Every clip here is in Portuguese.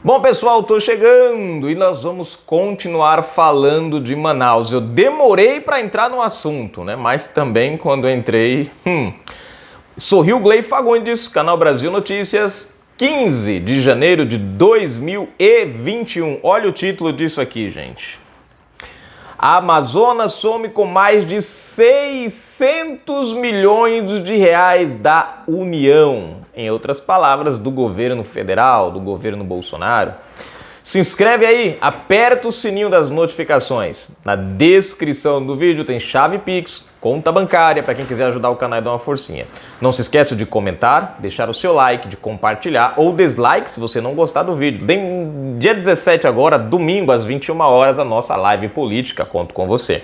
Bom, pessoal, tô chegando e nós vamos continuar falando de Manaus. Eu demorei para entrar no assunto, né? Mas também quando entrei, Sorriu Gley Fagundes, Canal Brasil Notícias, 15 de janeiro de 2021. Olha o título disso aqui, gente. A Amazonas some com mais de 600 milhões de reais da União. Em outras palavras, do governo federal, do governo Bolsonaro. Se inscreve aí, aperta o sininho das notificações. Na descrição do vídeo tem chave Pix, conta bancária para quem quiser ajudar o canal e dar uma forcinha. Não se esqueça de comentar, deixar o seu like, de compartilhar ou dislike se você não gostar do vídeo. Dia 17 agora, domingo às 21 horas, a nossa live política. Conto com você.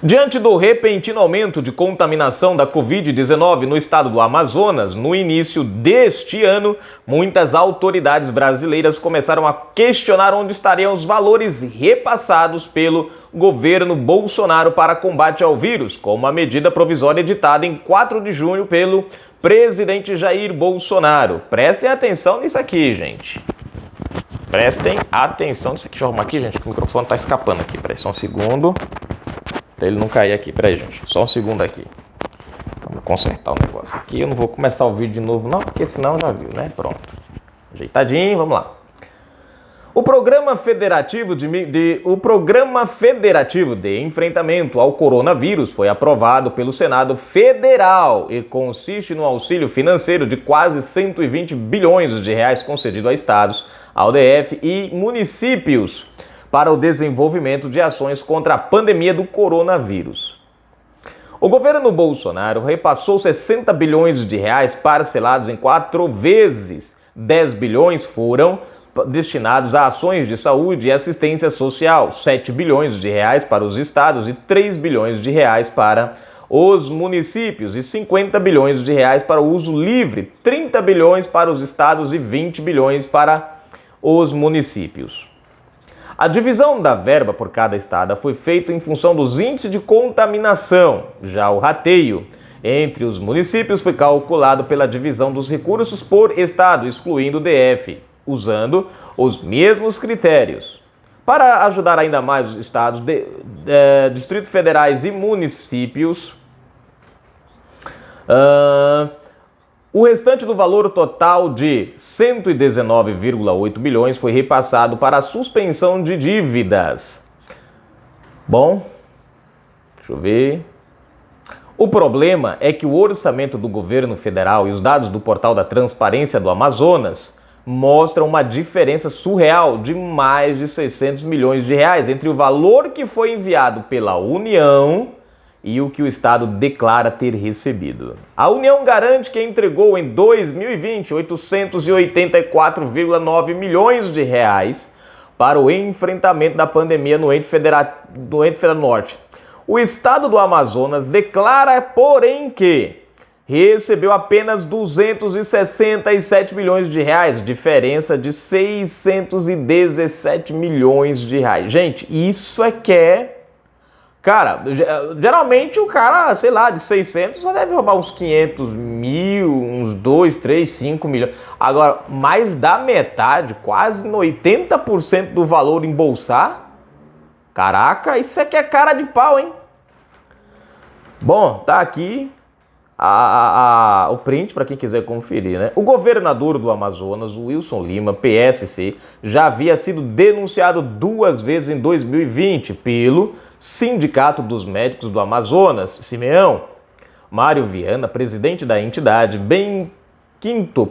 Diante do repentino aumento de contaminação da Covid-19 no estado do Amazonas, no início deste ano, muitas autoridades brasileiras começaram a questionar onde estariam os valores repassados pelo governo Bolsonaro para combate ao vírus, com uma medida provisória editada em 4 de junho pelo presidente Jair Bolsonaro. Prestem atenção nisso aqui, gente. Prestem atenção nisso aqui. Deixa eu arrumar aqui, gente, que o microfone está escapando aqui. Peraí, só um segundo. Pra ele não cair aqui. Peraí, gente. Só um segundo aqui. Vamos consertar o negócio aqui. Eu não vou começar o vídeo de novo, não, porque senão já viu, né? Pronto. Ajeitadinho, vamos lá. O Programa Federativo de Enfrentamento ao Coronavírus foi aprovado pelo Senado Federal e consiste no auxílio financeiro de quase 120 bilhões de reais concedido a estados, ao DF e municípios para o desenvolvimento de ações contra a pandemia do coronavírus. O governo Bolsonaro repassou 60 bilhões de reais parcelados em 4 vezes. 10 bilhões foram destinados a ações de saúde e assistência social, 7 bilhões de reais para os estados e 3 bilhões de reais para os municípios e 50 bilhões de reais para o uso livre, 30 bilhões para os estados e 20 bilhões para os municípios. A divisão da verba por cada estado foi feita em função dos índices de contaminação. Já o rateio entre os municípios foi calculado pela divisão dos recursos por estado, excluindo o DF, usando os mesmos critérios. Para ajudar ainda mais os estados, distritos federais e municípios, o restante do valor total de 119,8 bilhões foi repassado para a suspensão de dívidas. Bom, deixa eu ver. O problema é que o orçamento do governo federal e os dados do portal da Transparência do Amazonas mostram uma diferença surreal de mais de 600 milhões de reais entre o valor que foi enviado pela União e o que o Estado declara ter recebido. A União garante que entregou em 2020 884,9 milhões de reais para o enfrentamento da pandemia no ente federal norte. O Estado do Amazonas declara, porém, que recebeu apenas 267 milhões de reais, diferença de 617 milhões de reais. Gente, isso é que é... Cara, geralmente o cara, sei lá, de 600 só deve roubar uns 500 mil, uns 2, 3, 5 milhões. Agora, mais da metade, quase 80% do valor embolsar? Caraca, isso aqui é cara de pau, hein? Bom, tá aqui o print para quem quiser conferir, né? O governador do Amazonas, Wilson Lima, PSC, já havia sido denunciado 2 vezes em 2020 pelo Sindicato dos Médicos do Amazonas, Simeão. Mário Viana, presidente da entidade, Benquinto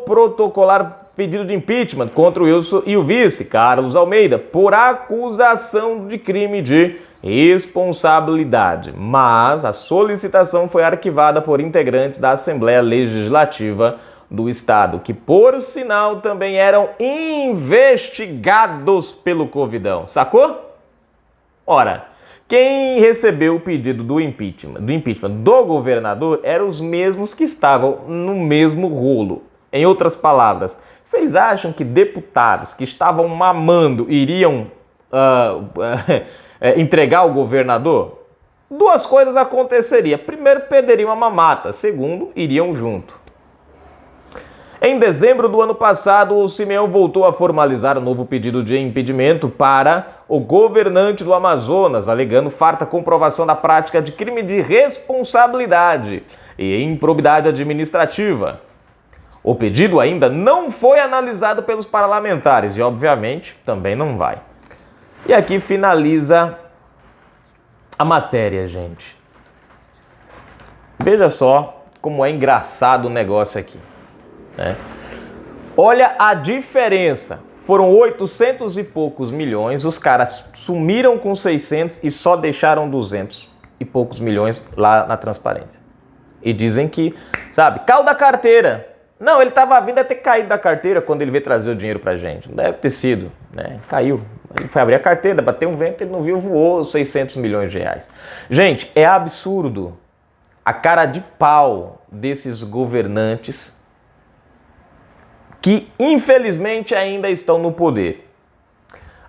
protocolar pedido de impeachment contra o Wilson e o vice, Carlos Almeida, por acusação de crime de responsabilidade. Mas a solicitação foi arquivada por integrantes da Assembleia Legislativa do Estado, que, por sinal, também eram investigados pelo Covidão. Sacou? Ora, quem recebeu o pedido do impeachment do governador eram os mesmos que estavam no mesmo rolo. Em outras palavras, vocês acham que deputados que estavam mamando iriam entregar ao governador? duas coisas aconteceriam. Primeiro, perderiam a mamata. Segundo, iriam junto. Em dezembro do ano passado, o Simeão voltou a formalizar um novo pedido de impedimento para o governante do Amazonas, alegando farta comprovação da prática de crime de responsabilidade e improbidade administrativa. O pedido ainda não foi analisado pelos parlamentares e, obviamente, também não vai. E aqui finaliza a matéria, gente. Veja só como é engraçado o negócio aqui. Olha a diferença. Foram 800 e poucos milhões, os caras sumiram com 600 e só deixaram 200 e poucos milhões lá na transparência. E dizem que, sabe, caiu da carteira. Não, ele estava vindo a ter caído da carteira quando ele veio trazer o dinheiro pra gente. Não deve ter sido, né? Caiu. Ele foi abrir a carteira, bateu um vento, ele não viu, voou 600 milhões de reais. Gente, é absurdo a cara de pau desses governantes que infelizmente ainda estão no poder.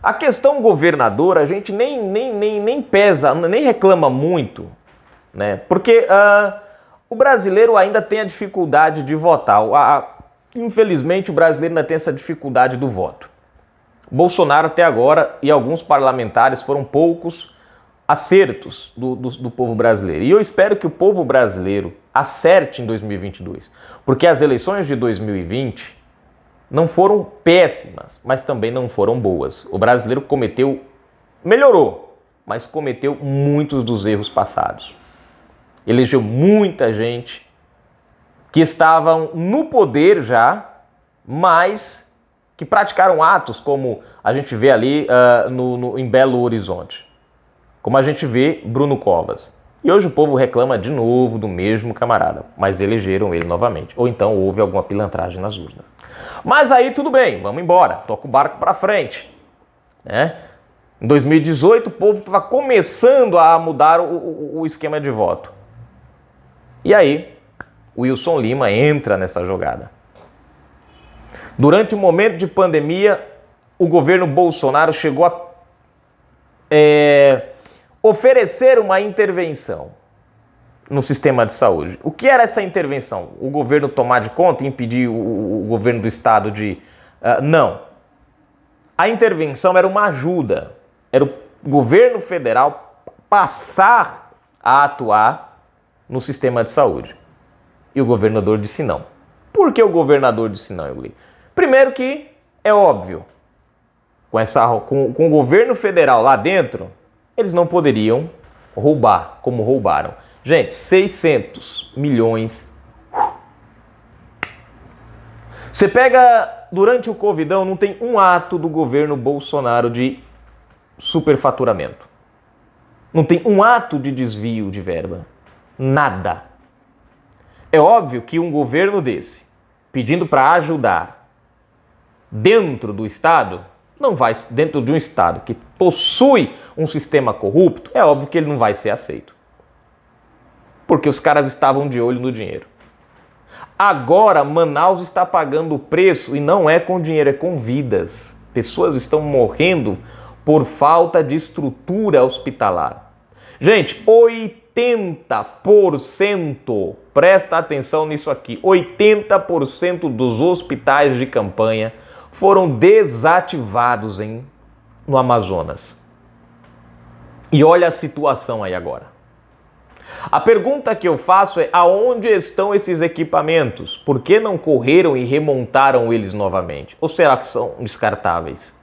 A questão governador, a gente nem pesa, nem reclama muito, né? Porque o brasileiro ainda tem a dificuldade de votar. Infelizmente o brasileiro ainda tem essa dificuldade do voto. Bolsonaro até agora e alguns parlamentares foram poucos acertos do povo brasileiro. E eu espero que o povo brasileiro acerte em 2022, porque as eleições de 2020 não foram péssimas, mas também não foram boas. O brasileiro melhorou, mas cometeu muitos dos erros passados. Elegeu muita gente que estavam no poder já, mas que praticaram atos como a gente vê ali em Belo Horizonte. Como a gente vê Bruno Covas. E hoje o povo reclama de novo do mesmo camarada, mas elegeram ele novamente. Ou então houve alguma pilantragem nas urnas. Mas aí tudo bem, vamos embora, toca o barco para frente. Em 2018 o povo estava começando a mudar o esquema de voto. E aí o Wilson Lima entra nessa jogada. Durante o momento de pandemia, o governo Bolsonaro chegou a oferecer uma intervenção no sistema de saúde. O que era essa intervenção? O governo tomar de conta e impedir o governo do estado de... não. A intervenção era uma ajuda. Era o governo federal passar a atuar no sistema de saúde. E o governador disse não. Por que o governador disse não, Eugli? Primeiro que é óbvio, com o governo federal lá dentro, eles não poderiam roubar como roubaram. Gente, 600 milhões. Você pega, durante o Covidão, não tem um ato do governo Bolsonaro de superfaturamento. Não tem um ato de desvio de verba. Nada. É óbvio que um governo desse, pedindo para ajudar dentro do Estado, não vai, dentro de um Estado que possui um sistema corrupto, é óbvio que ele não vai ser aceito. Porque os caras estavam de olho no dinheiro. Agora, Manaus está pagando o preço e não é com dinheiro, é com vidas. Pessoas estão morrendo por falta de estrutura hospitalar. Gente, 80%, presta atenção nisso aqui, 80% dos hospitais de campanha foram desativados no Amazonas. E olha a situação aí agora. A pergunta que eu faço é: aonde estão esses equipamentos? Por que não correram e remontaram eles novamente? Ou será que são descartáveis?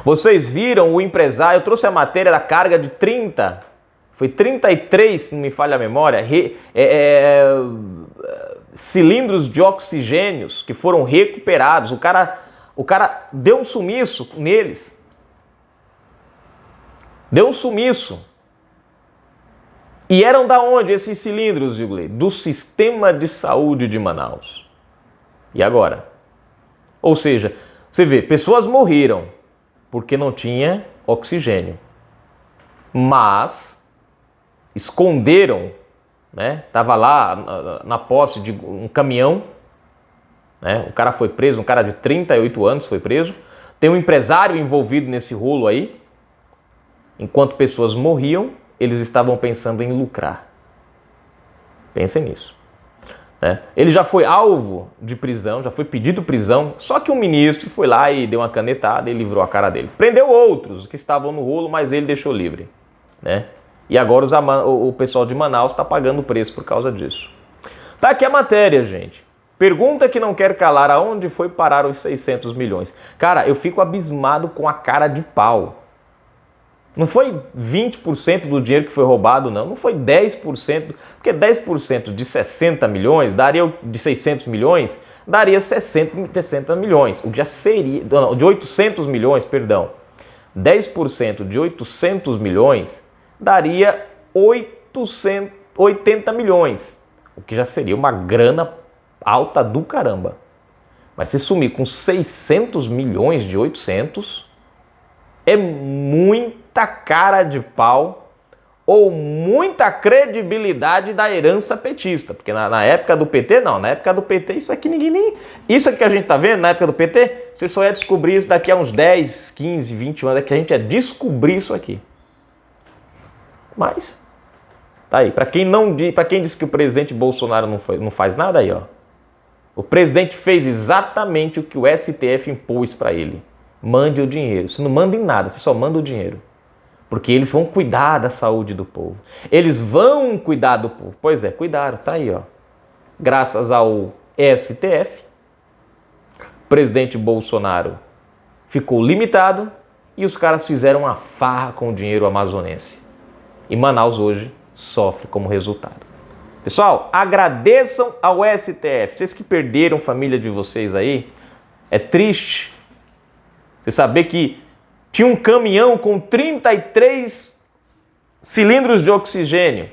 Vocês viram o empresário, eu trouxe a matéria da carga de 33, se não me falha a memória, cilindros de oxigênios que foram recuperados. O cara deu um sumiço neles. Deu um sumiço. E eram da onde esses cilindros, Gilgley? Do sistema de saúde de Manaus. E agora? Ou seja, você vê, pessoas morreram porque não tinha oxigênio. Mas esconderam, né? Tava lá na posse de um caminhão, né? O cara foi preso, um cara de 38 anos foi preso. Tem um empresário envolvido nesse rolo aí. Enquanto pessoas morriam, eles estavam pensando em lucrar. Pensem nisso. Né? Ele já foi alvo de prisão, já foi pedido prisão, só que um ministro foi lá e deu uma canetada e livrou a cara dele. Prendeu outros que estavam no rolo, mas ele deixou livre. Né? E agora o pessoal de Manaus está pagando o preço por causa disso. Tá aqui a matéria, gente. Pergunta que não quer calar: aonde foi parar os 600 milhões? Cara, eu fico abismado com a cara de pau. Não foi 20% do dinheiro que foi roubado, não. Não foi 10%, porque 10% de 60 milhões, daria, de 600 milhões, daria 60 milhões. O que já seria, não, de 800 milhões, perdão. 10% de 800 milhões daria 80 milhões. O que já seria uma grana alta do caramba. Mas se sumir com 600 milhões de 800, é muita cara de pau ou muita credibilidade da herança petista. Porque na época do PT, não. Na época do PT, isso aqui ninguém nem... Isso aqui que a gente tá vendo, na época do PT, você só ia descobrir isso daqui a uns 10, 15, 20 anos, é que a gente ia descobrir isso aqui. Mas, tá aí. Para quem diz que o presidente Bolsonaro não faz nada, aí, ó. O presidente fez exatamente o que o STF impôs para ele. Mande o dinheiro. Você não manda em nada, você só manda o dinheiro. Porque eles vão cuidar da saúde do povo. Eles vão cuidar do povo. Pois é, cuidaram, tá aí, ó. Graças ao STF, o presidente Bolsonaro ficou limitado e os caras fizeram uma farra com o dinheiro amazonense. E Manaus hoje sofre como resultado. Pessoal, agradeçam ao STF. Vocês que perderam família de vocês aí, é triste você saber que tinha um caminhão com 33 cilindros de oxigênio,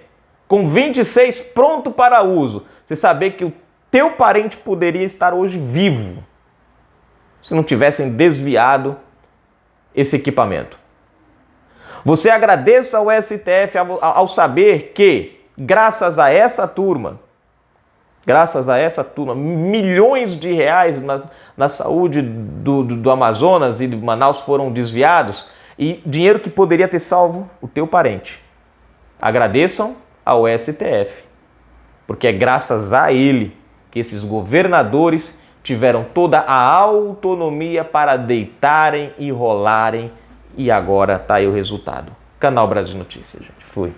com 26 pronto para uso. Você saber que o teu parente poderia estar hoje vivo se não tivessem desviado esse equipamento. Você agradeça ao STF ao saber que, graças a essa turma, milhões de reais na saúde do Amazonas e de Manaus foram desviados, e dinheiro que poderia ter salvo o teu parente. Agradeçam ao STF, porque é graças a ele que esses governadores tiveram toda a autonomia para deitarem e rolarem, e agora tá aí o resultado. Canal Brasil Notícias, gente. Fui.